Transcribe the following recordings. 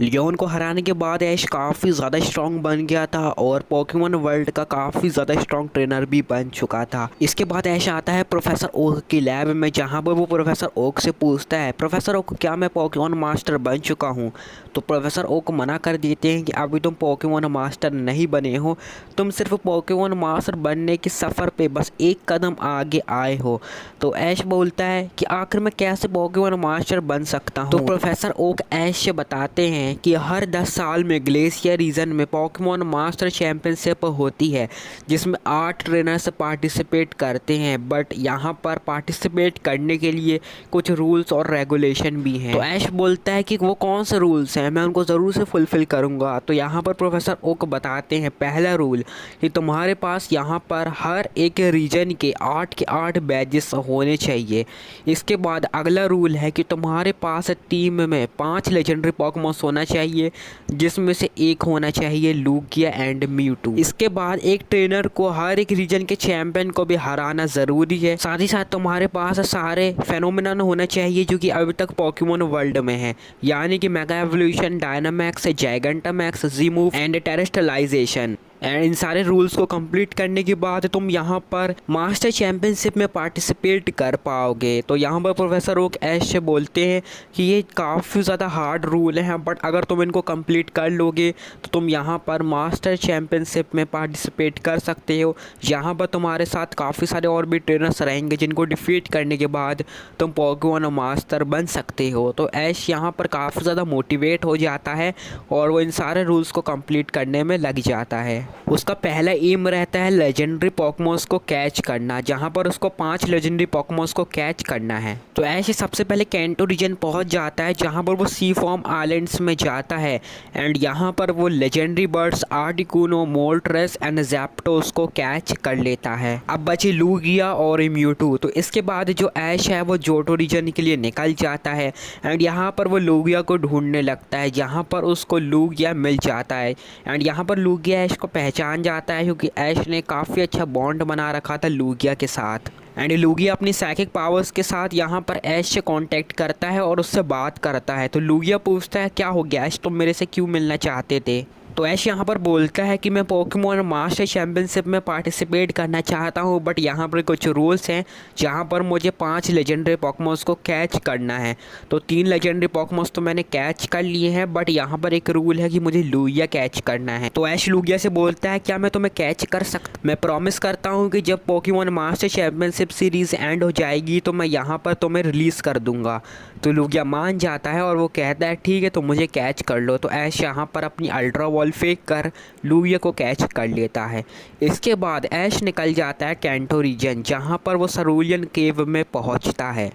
Leone को हराने के बाद ऐश काफ़ी ज़्यादा स्ट्रॉन्ग बन गया था और पोकेमॉन वर्ल्ड का काफ़ी ज़्यादा स्ट्रॉन्ग ट्रेनर भी बन चुका था। इसके बाद ऐश आता है प्रोफेसर ओक की लैब में, जहाँ पर वो प्रोफेसर ओक से पूछता है, प्रोफेसर ओक क्या मैं पोकेमॉन मास्टर बन चुका हूँ? तो प्रोफेसर ओक मना कर देते हैं कि अभी तुम पोकेमॉन मास्टर नहीं बने हो, तुम सिर्फ पोकेमॉन मास्टर बनने के सफ़र पे बस एक कदम आगे आए हो। तो ऐश बोलता है कि आखिर मैं कैसे पोकेमॉन मास्टर बन सकता हूँ? तो प्रोफेसर ओक ऐश से बताते हैं कि हर 10 साल में ग्लेशियर रीजन में पोकेमॉन मास्टर चैंपियनशिप होती है, जिसमें 8 ट्रेनर्स पार्टिसिपेट करते हैं। बट यहाँ पर पार्टिसिपेट करने के लिए कुछ रूल्स और रेगुलेशन भी हैं। तो ऐश बोलता है कि वो कौन से रूल्स हैं, मैं उनको ज़रूर से फुलफ़िल करूँगा। तो यहाँ पर प्रोफेसर ओक बताते हैं पहला रूल कि तुम्हारे पास यहाँ पर हर एक रीजन के 8 के 8 बैजेस होने चाहिए। इसके बाद अगला रूल है कि तुम्हारे पास टीम में 5 लेजेंडरी पोकेमॉन होना चाहिए, जिसमें से एक होना चाहिए लूगिया एंड म्यूटू। इसके बाद एक ट्रेनर को हर एक रीजन के चैंपियन को भी हराना ज़रूरी है। साथ ही साथ तुम्हारे पास सारे फेनोमेनन होना चाहिए जो कि अभी तक पोकेमॉन वर्ल्ड में है, यानी कि mega evolution, Dynamax, Gigantamax, G move and Terastallization. And इन सारे रूल्स को कंप्लीट करने के बाद तुम यहाँ पर मास्टर चैंपियनशिप में पार्टिसिपेट कर पाओगे। तो यहाँ पर प्रोफेसर ओक ऐश से बोलते हैं कि ये काफ़ी ज़्यादा हार्ड रूल हैं, बट अगर तुम इनको कंप्लीट कर लोगे तो तुम यहाँ पर मास्टर चैंपियनशिप में पार्टिसिपेट कर सकते हो। यहाँ पर तुम्हारे साथ काफ़ी सारे और भी ट्रेनर्स रहेंगे जिनको डिफीट करने के बाद तुम पोकेमॉन मास्टर बन सकते हो। तो ऐश यहाँ पर काफ़ी ज़्यादा मोटिवेट हो जाता है और वो इन सारे रूल्स को कंप्लीट करने में लग जाता है। उसका पहला एम रहता है लेजेंडरी पोकेमॉन्स को कैच करना, जहां पर उसको 5 लेजेंडरी पोकेमॉन्स को कैच करना है। तो ऐसे सबसे पहले कैंटो रीजन पहुंच जाता है, जहां पर वो सी फॉर्म आइलैंड्स में जाता है एंड यहां पर वो legendary birds Articuno, Moltres and Zapdos को कैच कर लेता है। अब बचे लूगिया और म्यूटू। तो इसके बाद जो ऐश है वो जोटो रीजन के लिए निकल जाता है एंड यहाँ पर वो लूगिया को ढूंढने लगता है, जहाँ पर उसको लूगिया मिल जाता है एंड यहाँ पर लूगिया ऐश को पहचान जाता है क्योंकि ऐश ने काफ़ी अच्छा बॉन्ड बना रखा था लूगिया के साथ। एंड लूगिया अपनी साइकिक पावर्स के साथ यहाँ पर ऐश से कांटेक्ट करता है और उससे बात करता है। तो लूगिया पूछता है क्या हो गया ऐश, तुम मेरे से क्यों मिलना चाहते थे? तो ऐश यहाँ पर बोलता है कि मैं पोकेमॉन मास्टर चैंपियनशिप में पार्टिसिपेट करना चाहता हूँ, बट यहाँ पर कुछ रूल्स हैं जहाँ पर मुझे 5 लेजेंडरी पोकेमॉन्स को कैच करना है। तो 3 लेजेंडरी पोकेमॉन्स तो मैंने कैच कर लिए हैं, बट यहाँ पर एक रूल है कि मुझे लूगिया कैच करना है। तो ऐश लूगिया से बोलता है क्या मैं तुम्हें कैच कर सकता? मैं प्रॉमिस करता हूँ कि जब Pokemon master championship series and हो जाएगी तो मैं यहाँ पर तुम्हें रिलीज़ कर दूँगा। तो लूगिया मान जाता है और वो कहता है ठीक है, तो मुझे कैच कर लो। तो ऐश यहाँ पर अपनी अल्ट्रा बॉल फेंक कर लूगिया को कैच कर लेता है। इसके बाद ऐश निकल जाता है कैंटो रीजन, जहाँ पर वो सरूलियन केव में पहुँचता है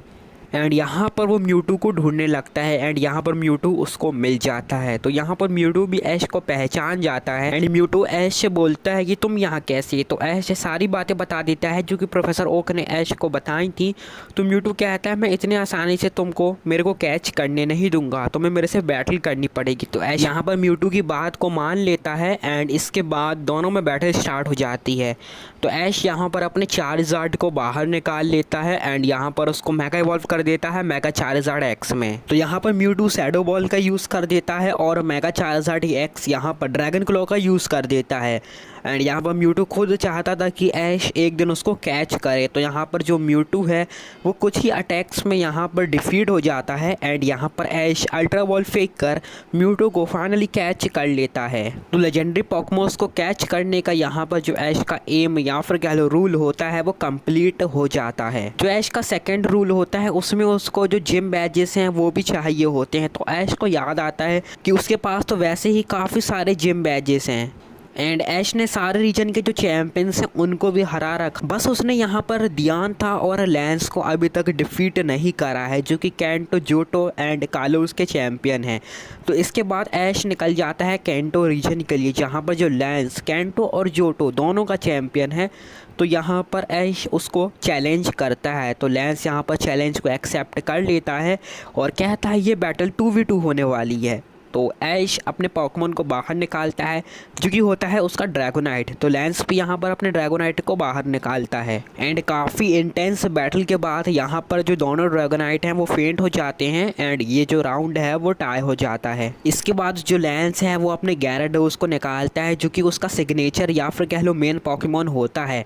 एंड यहाँ पर वो म्यूटू को ढूंढने लगता है एंड यहाँ पर म्यूटू उसको मिल जाता है। तो यहाँ पर म्यूटू भी ऐश को पहचान जाता है एंड म्यूटू ऐश से बोलता है कि तुम यहाँ कैसे? तो ऐश सारी बातें बता देता है जो कि प्रोफेसर ओक ने ऐश को बताई थी। तो म्यूटू कहता है मैं इतने आसानी से तुमको मेरे को कैच करने नहीं दूंगा, तुम्हें मेरे से बैटल करनी पड़ेगी। तो ऐश यहाँ पर म्यूटू की बात को मान लेता है एंड इसके बाद दोनों में बैटल स्टार्ट हो जाती है। तो ऐश यहाँ पर अपने चार्जार्ड को बाहर निकाल लेता है एंड यहाँ पर उसको मेगा इवॉल्व कर देता है मेगा चार्जार्ड एक्स में। तो यहाँ पर म्यूटू शैडो बॉल का यूज़ कर देता है और मेगा चार्जार्ड एक्स यहाँ पर ड्रैगन क्लॉ का यूज़ कर देता है एंड यहाँ पर म्यूटू खुद चाहता था कि ऐश एक दिन उसको कैच करे। तो यहाँ पर जो म्यूटू है वो कुछ ही अटैक्स में यहाँ पर डिफीट हो जाता है एंड यहाँ पर ऐश अल्ट्रा बॉल फेंक कर म्यूटू को फाइनली कैच कर लेता है। तो लेजेंडरी पोकेमॉन्स को कैच करने का यहाँ पर जो ऐश का एम या फिर कह लो रूल होता है वो कंप्लीट हो जाता है। जो ऐश का सेकेंड रूल होता है उसमें उसको जो जिम बैजेस हैं वो भी चाहिए होते हैं। तो ऐश को याद आता है कि उसके पास तो वैसे ही काफ़ी सारे जिम बैजेस हैं एंड ऐश ने सारे रीजन के जो चैंपियंस हैं उनको भी हरा रखा, बस उसने यहाँ पर दियान था और लैंस को अभी तक डिफीट नहीं करा है, जो कि कैंटो, जोटो एंड कालोस के चैंपियन हैं। तो इसके बाद ऐश निकल जाता है कैंटो रीजन के लिए, जहाँ पर जो लैंस, कैंटो और जोटो दोनों का चैंपियन है। तो यहाँ पर ऐश उसको चैलेंज करता है। तो लैंस यहाँ पर चैलेंज को एक्सेप्ट कर लेता है और कहता है ये बैटल 2v2 होने वाली है। तो ऐश अपने पोकेमॉन को बाहर निकालता है जो कि होता है उसका ड्रैगोनाइट। तो लैंस भी यहाँ पर अपने ड्रैगोनाइट को बाहर निकालता है एंड काफ़ी इंटेंस बैटल के बाद यहाँ पर जो दोनों ड्रैगोनाइट हैं वो फेंट हो जाते हैं एंड ये जो राउंड है वो टाई हो जाता है। इसके बाद जो लैंस है वो अपने gyarados को निकालता है जो कि उसका सिग्नेचर या फिर कह लो मेन पोकेमॉन होता है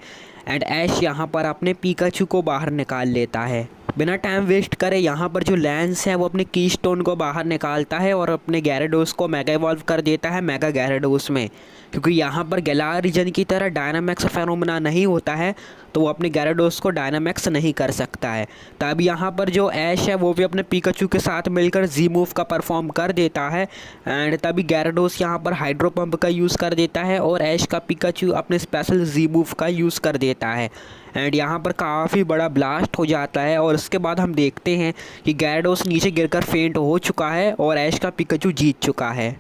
एंड ऐश यहाँ पर अपने पिकाचू को बाहर निकाल लेता है। बिना टाइम वेस्ट करे यहाँ पर जो लैंस है वो अपने कीस्टोन को बाहर निकालता है और अपने gyarados को मेगा इवॉल्व कर देता है मेगा gyarados में, क्योंकि यहाँ पर गैलार रीजन की तरह डायनामैक्स फेनोमेना नहीं होता है तो वो अपने gyarados को डायनामैक्स नहीं कर सकता है। तब यहाँ पर जो ऐश है वो भी अपने पिकाचू के साथ मिलकर जी मूव का परफॉर्म कर देता है एंड तभी gyarados यहाँ पर हाइड्रो पंप का यूज़ कर देता है और ऐश का पिकाचू अपने स्पेशल जी मूव का यूज़ कर देता है एंड यहाँ पर काफ़ी बड़ा ब्लास्ट हो जाता है। और उसके बाद हम देखते हैं कि gyarados नीचे गिरकर फेंट हो चुका है और ऐश का पिकाचू जीत चुका है।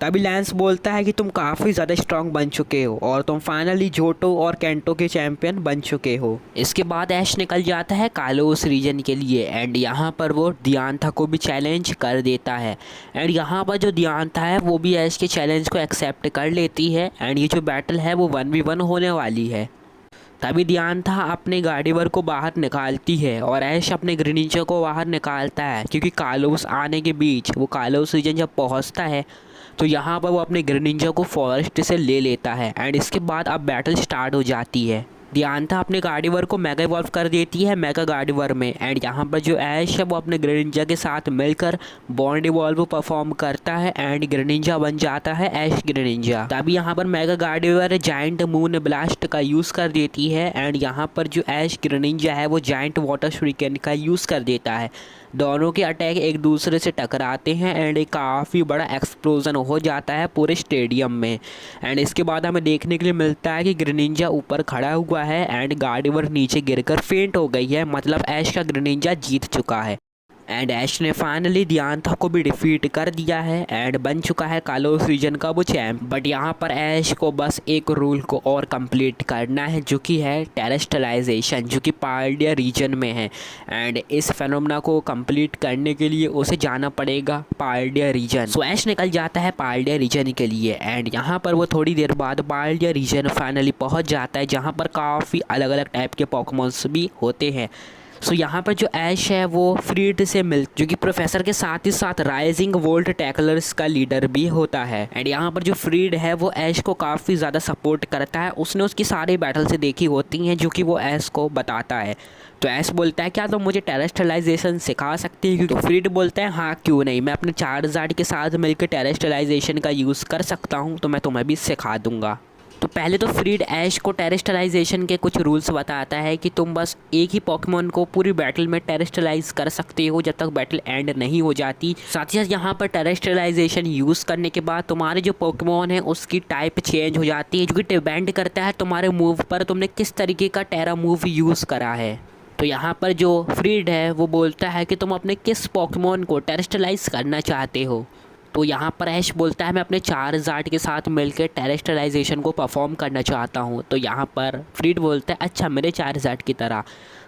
तभी लैंस बोलता है कि तुम काफ़ी ज़्यादा स्ट्रांग बन चुके हो और तुम फाइनली जोटो और कैंटो के चैंपियन बन चुके हो। इसके बाद ऐश निकल जाता है कालोस रीजन के लिए एंड यहाँ पर वो दियांता को भी चैलेंज कर देता है एंड यहाँ पर जो दियांता है वो भी ऐश के चैलेंज को एक्सेप्ट कर लेती है एंड ये जो बैटल है वो 1v1 होने वाली है। तभी दियांता अपने गार्डिवर को बाहर निकालती है और ऐश अपने ग्रेनिंजा को बाहर निकालता है क्योंकि कालोस आने के बीच वो कालोस रीजन जब पहुंचता है तो यहाँ पर वो अपने ग्रेनिंजा को फॉरेस्ट से ले लेता है एंड इसके बाद अब बैटल स्टार्ट हो जाती है। दियांता अपने गार्डिवर को मेगा इवॉल्व कर देती है मेगा गार्डिवर में एंड यहाँ पर जो ऐश है वो अपने ग्रेनिंजा के साथ मिलकर बॉन्ड इवॉल्व परफॉर्म करता है एंड ग्रेनिंजा बन जाता है ऐश ग्रेनिंजा। तभी यहाँ पर मेगा गार्डिवर जाइंट मून ब्लास्ट का यूज़ कर देती है एंड यहाँ पर जो ऐश ग्रेनिंजा है वो जाइंट वाटर शूरिकेन का यूज़ कर देता है। दोनों के अटैक एक दूसरे से टकराते हैं एंड एक काफ़ी बड़ा एक्सप्लोजन हो जाता है पूरे स्टेडियम में एंड इसके बाद हमें देखने के लिए मिलता है कि ग्रेनिंजा ऊपर खड़ा हुआ है एंड गार्डिवर नीचे गिरकर फेंट हो गई है, मतलब ऐश का ग्रेनिंजा जीत चुका है एंड ऐश ने फाइनली दियांता को भी डिफीट कर दिया है एंड बन चुका है कालोस रीजन का वो चैम्प। बट यहाँ पर ऐश को बस एक रूल को और कंप्लीट करना है जो कि है टेरेस्ट्रलाइजेशन, जो कि पाल्डिया रीजन में है एंड इस फेनोमेना को कंप्लीट करने के लिए उसे जाना पड़ेगा पाल्डिया रीजन। सो ऐश निकल जाता है पाल्डिया रीजन के लिए एंड यहाँ पर वो थोड़ी देर बाद पाल्डिया रीजन फाइनली पहुँच जाता है जहाँ पर काफ़ी अलग अलग टाइप के पोकेमॉन्स भी होते हैं। सो यहाँ पर जो ऐश है वो फ्रीड से मिल जो कि प्रोफेसर के साथ ही साथ राइजिंग वोल्ट टैकलर्स का लीडर भी होता है एंड यहाँ पर जो फ्रीड है वो ऐश को काफ़ी ज़्यादा सपोर्ट करता है। उसने उसकी सारी बैटल से देखी होती हैं जो कि वो ऐश को बताता है। तो ऐश बोलता है क्या तुम मुझे टेरेस्ट्रलाइजेशन सिखा सकती है, क्योंकि फ्रीड बोलता है हाँ क्यों नहीं, मैं अपने चार्जार्ड के साथ मिलकर टेरेस्ट्रलाइजेशन का यूज़ कर सकता हूँ तो मैं तुम्हें भी सिखा दूँगा। तो पहले तो फ्रीड ऐश को टेरेस्ट्रलाइजेशन के कुछ रूल्स बताता है कि तुम बस एक ही पोकेमॉन को पूरी बैटल में टेरेस्ट्रलाइज कर सकते हो जब तक बैटल एंड नहीं हो जाती। साथ ही साथ यहाँ पर टेरेस्ट्रलाइजेशन यूज़ करने के बाद तुम्हारे जो पोकेमॉन है उसकी टाइप चेंज हो जाती है, जो कि डिपेंड करता है तुम्हारे मूव पर तुमने किस तरीके का टेरा मूव यूज़ करा है। तो यहाँ पर जो फ्रीड है वो बोलता है कि तुम अपने किस पोकेमॉन को टेरेस्ट्रलाइज करना चाहते हो। तो यहाँ पर ऐश बोलता है मैं अपने चार्जार्ड के साथ मिलकर टेरेस्ट्रलाइजेशन को परफॉर्म करना चाहता हूँ। तो यहाँ पर फ्रीड बोलता है अच्छा मेरे चार्जार्ड की तरह।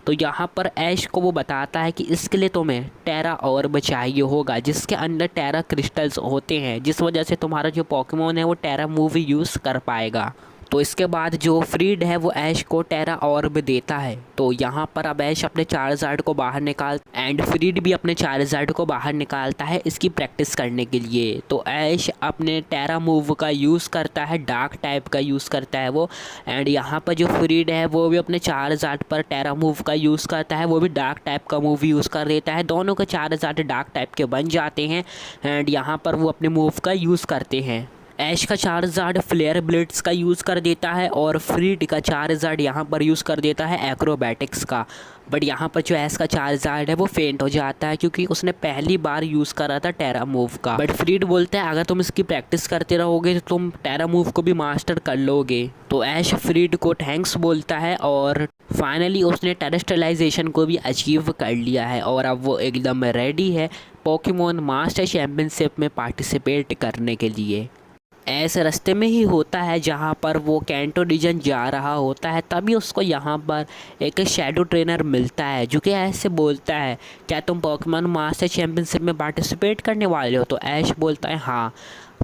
तो यहाँ पर ऐश को वो बताता है कि इसके लिए तुम्हें टेरा ऑर्ब चाहिए होगा जिसके अंदर टेरा क्रिस्टल्स होते हैं, जिस वजह से तुम्हारा जो पोकेमॉन है वो टेरा मूव यूज़ कर पाएगा। तो इसके बाद जो फ्रीड है वो ऐश को टेरा ऑर्ब देता है। तो यहाँ पर अब ऐश अपने चार्जार्ड को बाहर निकाल एंड फ्रीड भी अपने चार्जार्ड को बाहर निकालता है इसकी प्रैक्टिस करने के लिए। तो ऐश अपने टेरा मूव का यूज़ करता है, डार्क टाइप का यूज़ करता है वो एंड यहाँ पर जो फ्रीड है वो भी अपने चार्जार्ड पर टेरा मूव का यूज़ करता है, वो भी डार्क टाइप का मूव यूज़ कर देता है। दोनों के चार्जार्ड डार्क टाइप के बन जाते हैं एंड यहाँ पर वो अपने मूव का यूज़ करते हैं। ऐश का चार्जार्ड फ्लेयर ब्लेड्स का यूज़ कर देता है और फ्रीड का चार्जार्ड यहाँ पर यूज़ कर देता है एक्रोबैटिक्स का। बट यहाँ पर जो ऐश का चार्जार्ड है वो फेंट हो जाता है क्योंकि उसने पहली बार यूज़ करा था टेरा मूव का। बट फ्रीड बोलता है अगर तुम इसकी प्रैक्टिस करते रहोगे तो तुम टेरा मूव को भी मास्टर कर लोगे। तो ऐश फ्रीड को थैंक्स बोलता है और फाइनली उसने टेरेस्ट्रलाइजेशन को भी अचीव कर लिया है और अब वो एकदम रेडी है पोकेमॉन मास्टर चैम्पियनशिप में पार्टिसिपेट करने के लिए। ऐसे रास्ते में ही होता है जहाँ पर वो कैंटो रीजन जा रहा होता है, तभी उसको यहाँ पर एक शैडो ट्रेनर मिलता है जो कि ऐश से बोलता है, क्या तुम पोकेमॉन मास्टर चैंपियनशिप में पार्टिसिपेट करने वाले हो? तो ऐश बोलता है हाँ।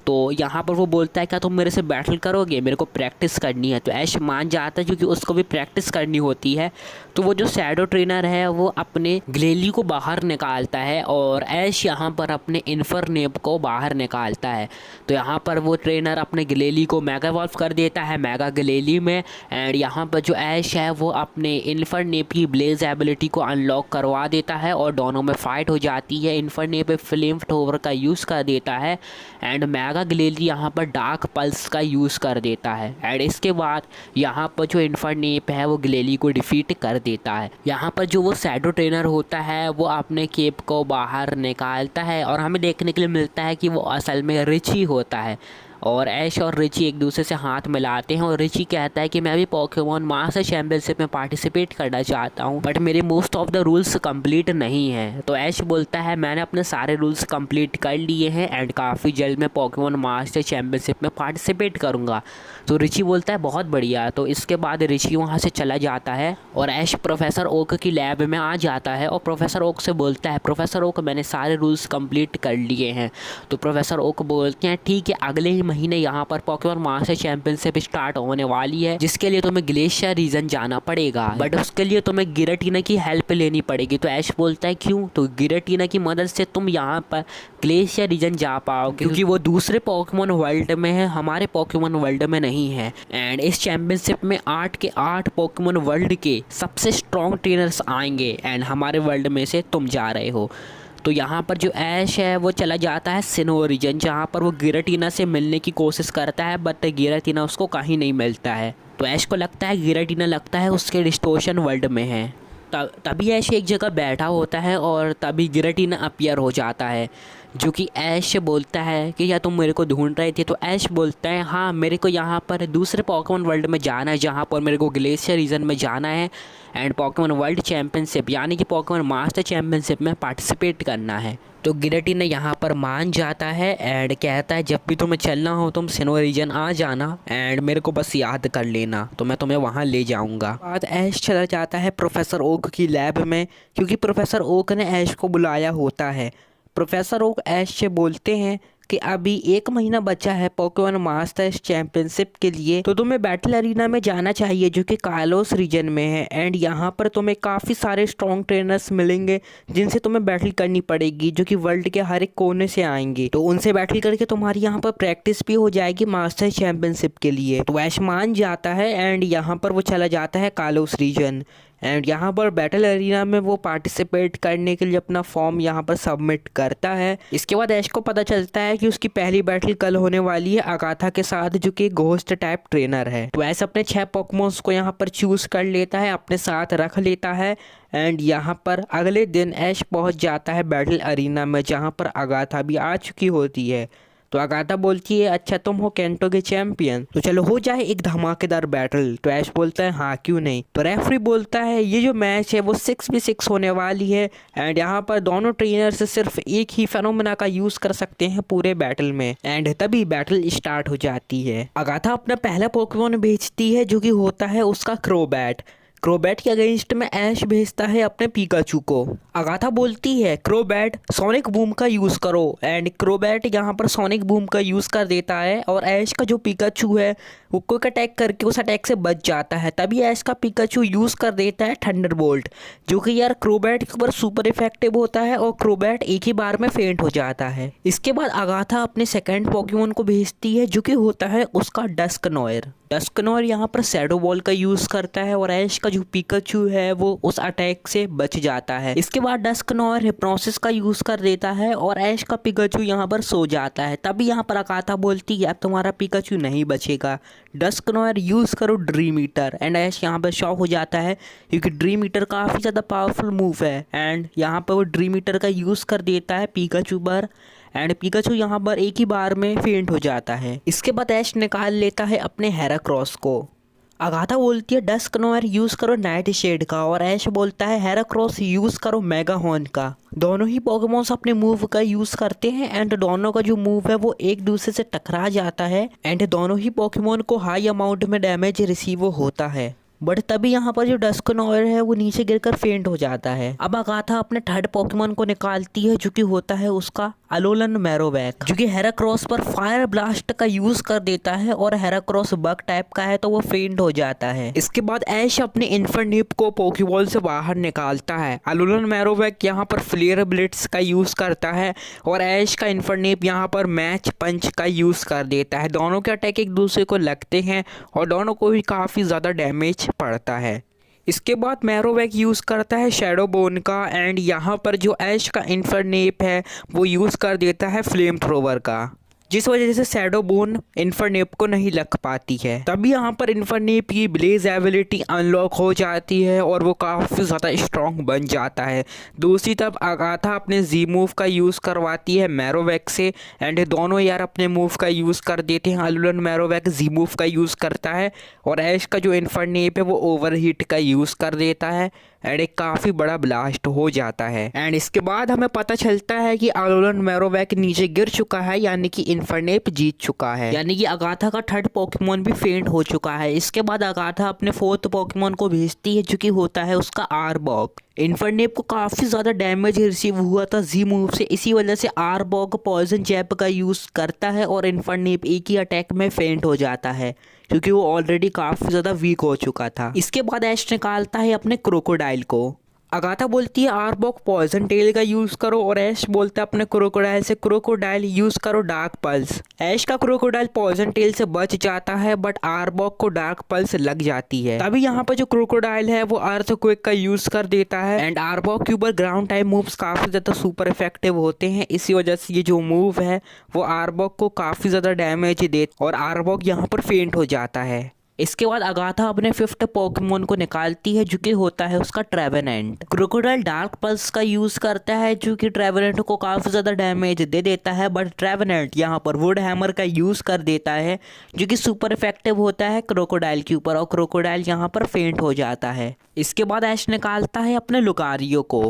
तो यहाँ पर वो बोलता है क्या तुम मेरे से बैटल करोगे, मेरे को प्रैक्टिस करनी है। तो ऐश मान जाता है क्योंकि उसको भी प्रैक्टिस करनी होती है। तो वो जो शैडो ट्रेनर है वो अपने ग्लेली को बाहर निकालता है और ऐश यहाँ पर अपने इन्फरनेप को बाहर निकालता है। तो यहाँ पर वो ट्रेनर अपने ग्लेली को मेगा इवॉल्व कर देता है मेगा ग्लेली में। एंड यहाँ पर जो ऐश है वो अपने इन्फरनेप की ब्लेज एबिलिटी को अनलॉक करवा देता है और दोनों में फाइट हो जाती है। इन्फरनेप फ्लेम टोवर का यूज़ कर देता है एंड मेगा ग्लेली यहाँ पर डार्क पल्स का यूज़ कर देता है। एंड इसके बाद यहाँ पर जो इन्फरनेप है वो ग्लेली को डिफीट कर देता है। यहाँ पर जो वो शैडो ट्रेनर होता है वो अपने केप को बाहर निकालता है और हमें देखने के लिए मिलता है कि वो असल में रिची होता है। और ऐश और रिची एक दूसरे से हाथ मिलाते हैं और रिची कहता है कि मैं भी पोकेमॉन मास्टर चैंपियनशिप में पार्टिसिपेट करना चाहता हूं, बट मेरे most of the rules complete नहीं हैं। तो ऐश बोलता है मैंने अपने सारे रूल्स कंप्लीट कर लिए हैं एंड काफ़ी जल्द मैं पोकेमॉन मास्टर चैंपियनशिप में पार्टिसिपेट करूंगा। तो रिची बोलता है बहुत बढ़िया। तो इसके बाद रिची वहाँ से चला जाता है और ऐश प्रोफेसर ओक की लैब में आ जाता है और प्रोफेसर ओक से बोलता है प्रोफेसर ओक मैंने सारे रूल्स कंप्लीट कर लिए हैं। तो प्रोफेसर ओक बोलते हैं ठीक है, अगले ही महीने यहाँ पर पोकेमॉन मास्टर चैंपियनशिप स्टार्ट होने वाली है जिसके लिए तुम्हें ग्लेशियर रीजन जाना पड़ेगा, बट उसके लिए तुम्हें गिराटीना की हेल्प लेनी पड़ेगी। तो ऐश बोलता है क्यों? तो गिराटीना की मदद से तुम यहाँ पर ग्लेशियर रीजन जा पाओगे क्योंकि वो दूसरे पोकेमॉन वर्ल्ड में है, हमारे पोकेमॉन वर्ल्ड में नहीं है। एंड इस चैंपियनशिप में 8 के 8 पोकेमॉन वर्ल्ड के सबसे स्ट्रॉन्ग ट्रेनर्स आएंगे एंड हमारे वर्ल्ड में से तुम जा रहे हो। तो यहाँ पर जो ऐश है वो चला जाता है सिनो रीजन जहाँ पर वो गिराटीना से मिलने की कोशिश करता है, बट गिराटीना उसको कहीं नहीं मिलता है। तो ऐश को लगता है गिराटीना लगता है उसके डिस्टोर्शन वर्ल्ड में है। तभी ऐश एक जगह बैठा होता है और तभी गिराटीना अपीयर हो जाता है जो कि ऐश से बोलता है कि क्या तुम मेरे को ढूंढ रहे थे? तो ऐश बोलता है हाँ, मेरे को यहाँ पर दूसरे पोकेमॉन वर्ल्ड में जाना है जहाँ पर मेरे को ग्लेशियर रीजन में जाना है एंड पोकेमॉन वर्ल्ड चैंपियनशिप यानी कि पोकेमॉन मास्टर चैंपियनशिप में पार्टिसिपेट करना है। तो गिराटीना यहाँ पर मान जाता है एंड कहता है जब भी तुम्हें चलना हो तुम सिनो रीजन आ जाना एंड मेरे को बस याद कर लेना तो मैं तुम्हें वहाँ ले जाऊँगा। बाद ऐश चला जाता है प्रोफेसर ओक की लैब में क्योंकि प्रोफेसर ओक ने ऐश को बुलाया होता है। प्रोफेसर ओक ऐश से बोलते हैं कि अभी 1 महीना बचा है पोकेमॉन मास्टर्स चैंपियनशिप के लिए, तो तुम्हें बैटल अरीना में जाना चाहिए जो कि कालोस रीजन में है एंड यहाँ पर तुम्हें काफ़ी सारे स्ट्रॉन्ग ट्रेनर्स मिलेंगे जिनसे तुम्हें बैटल करनी पड़ेगी जो कि वर्ल्ड के हर एक कोने से आएंगे। तो उनसे बैटल करके तुम्हारी यहाँ पर प्रैक्टिस भी हो जाएगी मास्टर चैंपियनशिप के लिए। तो ऐश मान जाता है एंड यहाँ पर वो चला जाता है कालोस रीजन एंड यहाँ पर बैटल एरिना में वो पार्टिसिपेट करने के लिए अपना फॉर्म यहाँ पर सबमिट करता है। इसके बाद ऐश को पता चलता है कि उसकी पहली बैटल कल होने वाली है अगाथा के साथ जो कि घोस्ट टाइप ट्रेनर है। तो ऐश अपने 6 पोकेमॉन्स को यहाँ पर चूज़ कर लेता है, अपने साथ रख लेता है एंड यहाँ पर अगले दिन ऐश पहुँच जाता है बैटल एरिना में जहाँ पर अगाथा भी आ चुकी होती है। तो अगाथा बोलती है अच्छा तुम हो कैंटो के चैंपियन, तो चलो हो जाए एक धमाकेदार बैटल। तो ऐश बोलता है हाँ क्यों नहीं। तो रेफरी बोलता है ये जो मैच है वो 6v6 होने वाली है एंड यहाँ पर दोनों ट्रेनर्स सिर्फ एक ही फेनोमेना का यूज कर सकते हैं पूरे बैटल में एंड तभी बैटल स्टार्ट हो जाती है। अगाथा अपना पहला पोकेमॉन भेजती है जो कि होता है उसका क्रोबैट। क्रोबैट के अगेंस्ट में ऐश भेजता है अपने पिकाचू को। अगाथा बोलती है क्रोबैट सोनिक बूम का यूज़ करो एंड क्रोबैट यहाँ पर सोनिक बूम का यूज़ कर देता है और ऐश का जो पिकाचू है वो क्विक अटैक करके उस अटैक से बच जाता है। तभी ऐश का पिकाचू यूज़ कर देता है थंडरबोल्ट जो कि यार क्रोबैट के ऊपर सुपर इफेक्टिव होता है और क्रोबैट एक ही बार में फेंट हो जाता है। इसके बाद अगाथा अपने सेकंड पोकेमॉन को भेजती है जो कि होता है उसका डस्कनॉयर। डस्कनॉयर यहाँ पर शैडो बॉल का यूज़ करता है और ऐश का जो पिकाचू है वो उस अटैक से बच जाता है। इसके बाद डस्कनॉयर हिप्नोसिस का यूज़ कर देता है और ऐश का पिकाचू यहाँ पर सो जाता है। तभी यहाँ पर अगाथा बोलती है अब तुम्हारा पिकाचू नहीं बचेगा, डस्कनॉयर यूज़ करो ड्रीम ईटर एंड ऐश यहाँ पर शॉक हो जाता है क्योंकि ड्रीम ईटर काफ़ी ज़्यादा पावरफुल मूव है एंड यहाँ पर वो ड्रीम ईटर का यूज़ कर देता है पिकाचू पर एंड पिकाचू यहाँ पर एक ही बार में फेंट हो जाता है। इसके बाद ऐश निकाल लेता है अपने हेराक्रॉस को। अगाथा बोलती है डस्क नोयर यूज करो नाइट शेड का, और ऐश बोलता है हेराक्रोस यूज करो मेगाहॉर्न का। दोनों ही पोकेमॉन्स अपने मूव का यूज करते हैं एंड दोनों का जो मूव है वो एक दूसरे से टकरा जाता है एंड दोनों ही पोकेमॉन को हाई अमाउंट में डैमेज रिसीव होता है। बट तभी यहाँ पर जो डस्क नोयर है वो नीचे गिरकर फेंट हो जाता है। अब अगाथा अपने थर्ड पोकेमॉन को निकालती है जो कि होता है उसका अलोलन मैरोवैक, जो कि हेराक्रोस पर फायर ब्लास्ट का यूज कर देता है और हेराक्रोस बग टाइप का है तो वो फेंट हो जाता है। इसके बाद ऐश अपने इन्फर्निप को पोकेबॉल से बाहर निकालता है। अलोलन मैरोवैक यहाँ पर फ्लेयर ब्लिट्स का यूज करता है और ऐश का इन्फर्निप यहाँ पर मैच पंच का यूज कर देता है। दोनों के अटैक एक दूसरे को लगते हैं और दोनों को भी काफी ज्यादा डैमेज पड़ता है। इसके बाद मैरोवैक यूज़ करता है शैडो बोन का एंड यहाँ पर जो ऐश का इन्फर्नेप है वो यूज़ कर देता है फ्लेम थ्रोवर का, जिस वजह से शैडो बोन इन्फर्नेप को नहीं लग पाती है। तभी यहाँ पर इन्फर्नेप की ब्लेज एबिलिटी अनलॉक हो जाती है और वो काफ़ी ज़्यादा स्ट्रॉन्ग बन जाता है। दूसरी तरफ अगाथा अपने जी मूव का यूज़ करवाती है मैरोवैक से एंड दोनों यार अपने मूव का यूज़ कर देते हैं। अलोलन मैरोवैक जी मूव का यूज़ करता है और ऐश का जो इन्फर्नेप है वो ओवरहीट का यूज़ कर देता है एंड एक काफ़ी बड़ा ब्लास्ट हो जाता है। एंड इसके बाद हमें पता चलता है कि अलोलन मैरोवैक नीचे गिर चुका है, यानी कि इन्फर्नेप जीत चुका है, यानी कि अगाथा का थर्ड पोकेमॉन भी फेंट हो चुका है। इसके बाद अगाथा अपने फोर्थ पोकेमॉन को भेजती है जो कि होता है उसका आर्बॉग। इन्फर्नेप को काफ़ी ज़्यादा डैमेज रिसीव हुआ था जी मूव से, इसी वजह से आर्बॉग पॉइजन जैप का यूज़ करता है और इन्फर्नेप एक ही अटैक में फेंट हो जाता है क्योंकि वो ऑलरेडी काफ़ी ज़्यादा वीक हो चुका था। इसके बाद ऐश निकालता है अपने क्रोकोडाइल को। अगाथा बोलती है आर्बॉग पॉइजन टेल का यूज़ करो और ऐश बोलता है अपने क्रोकोडाइल से क्रोकोडाइल यूज़ करो डार्क पल्स। ऐश का क्रोकोडाइल पॉइजन टेल से बच जाता है बट आर्बॉग को डार्क पल्स लग जाती है। तभी यहाँ पर जो क्रोकोडाइल है वो अर्थक्वेक का यूज़ कर देता है एंड आर्बॉग के ऊपर ग्राउंड टाइप मूव्स काफ़ी ज़्यादा सुपर इफेक्टिव होते हैं। इसी वजह से ये जो मूव है वो आर्बॉग को काफ़ी ज़्यादा डैमेज दे और आर्बॉग यहाँ पर फेंट हो जाता है। इसके बाद अगाथा अपने फिफ्थ पोकेमॉन को निकालती है जो कि होता है उसका ट्रेवेनेंट। क्रोकोडाइल डार्क पल्स का यूज करता है जो कि ट्रेवेनेंट को काफी ज्यादा डैमेज दे देता है बट ट्रेवेनेंट यहाँ पर वुड हैमर का यूज कर देता है जो कि सुपर इफेक्टिव होता है क्रोकोडाइल के ऊपर और क्रोकोडाइल यहाँ पर फेंट हो जाता है। इसके बाद ऐश निकालता है अपने लुकारियो को।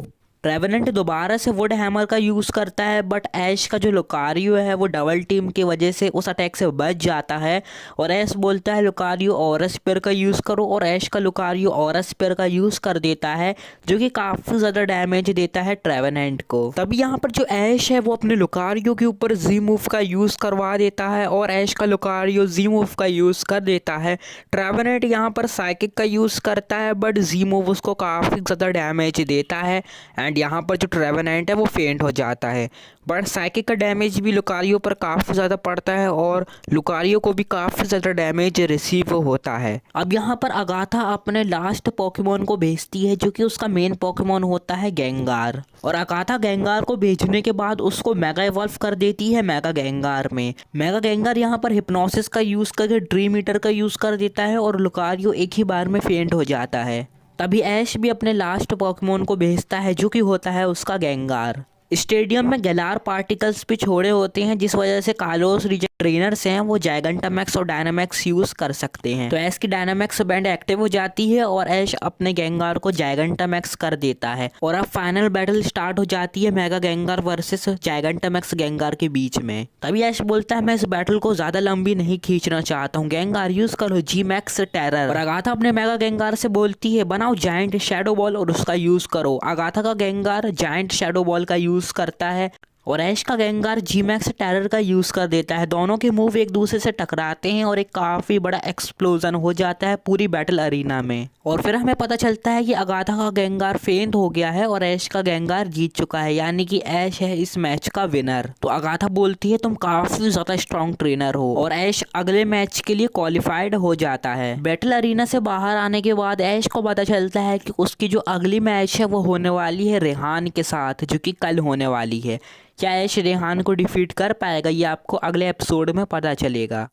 ट्रेवेनेंट दोबारा से वुड हैमर का यूज़ करता है बट ऐश का जो लुकारियो है वो डबल टीम की वजह से उस अटैक से बच जाता है और ऐश बोलता है लुकारियो और स्पेयर का यूज़ करो और ऐश का लुकारियो और स्पेयर का यूज़ कर देता है जो कि काफ़ी ज़्यादा डैमेज देता है ट्रेवेनेंट को। तभी यहाँ पर जो ऐश है वो अपने लुकारियो के ऊपर जी मूव का यूज़ करवा देता है और ऐश का लुकारियो जी मूव का यूज़ कर देता है। ट्रेवेनेंट यहाँ पर साइकिक का यूज़ करता है बट जी मूव उसको काफ़ी ज़्यादा डैमेज देता है एंड यहाँ पर जो ट्रेवेनेंट है वो फेंट हो जाता है बट साइकिक का डैमेज भी लुकारियो पर काफ़ी ज़्यादा पड़ता है और लुकारियो को भी काफ़ी ज़्यादा डैमेज रिसीव होता है। अब यहाँ पर अगाथा अपने लास्ट पोकेमॉन को भेजती है जो कि उसका मेन पोकेमॉन होता है गेंगार और अगाथा गेंगार को भेजने के बाद उसको मेगा इवॉल्व कर देती है मेगा गेंगार में। मेगा गेंगार यहाँ पर हिप्नोसिस का यूज़ करके ड्रीम ईटर का यूज़ कर देता है और लुकारियो एक ही बार में फेंट हो जाता है। तभी ऐश भी अपने लास्ट पोकेमॉन को भेजता है जो कि होता है उसका गेंगार। स्टेडियम में गैलार पार्टिकल्स भी छोड़े होते हैं जिस वजह से कालोस रीजन ट्रेनर्स हैं वो जाइगेंटामैक्स और डायनामैक्स यूज कर सकते हैं। तो ऐश की डायनामैक्स बैंड एक्टिव हो जाती है और ऐश अपने गेंगार को जाइगेंटामैक्स कर देता है और अब फाइनल बैटल स्टार्ट हो जाती है मेगा गेंगार वर्सेस जाइगेंटामैक्स गेंगार के बीच में। तभी ऐश बोलता है मैं इस बैटल को ज्यादा लंबी नहीं खींचना चाहता हूँ, गेंगार यूज करो जी मैक्स टेरर। और अगाथा अपने मेगा गेंगार से बोलती है बनाओ जायंट शैडो बॉल और उसका यूज करो। अगाथा का गेंगार जायंट शैडो बॉल का यूज करता है और ऐश का गेंगार जी मैक्स टेरर का यूज कर देता है। दोनों के मूव एक दूसरे से टकराते हैं और एक काफी बड़ा एक्सप्लोजन हो जाता है पूरी बैटल अरीना में और फिर हमें पता चलता है कि अगाथा का गेंगार फेंट हो गया है और ऐश का गेंगार जीत चुका है, यानी कि ऐश है इस मैच का विनर। तो अगाथा बोलती है तुम काफी ज्यादा स्ट्रॉन्ग ट्रेनर हो और ऐश अगले मैच के लिए क्वालिफाइड हो जाता है। बैटल अरीना से बाहर आने के बाद ऐश को पता चलता है कि उसकी जो अगली मैच है वो होने वाली है रेहान के साथ जो कि कल होने वाली है। क्या ऐश रेहान को डिफीट कर पाएगा ये आपको अगले एपिसोड में पता चलेगा।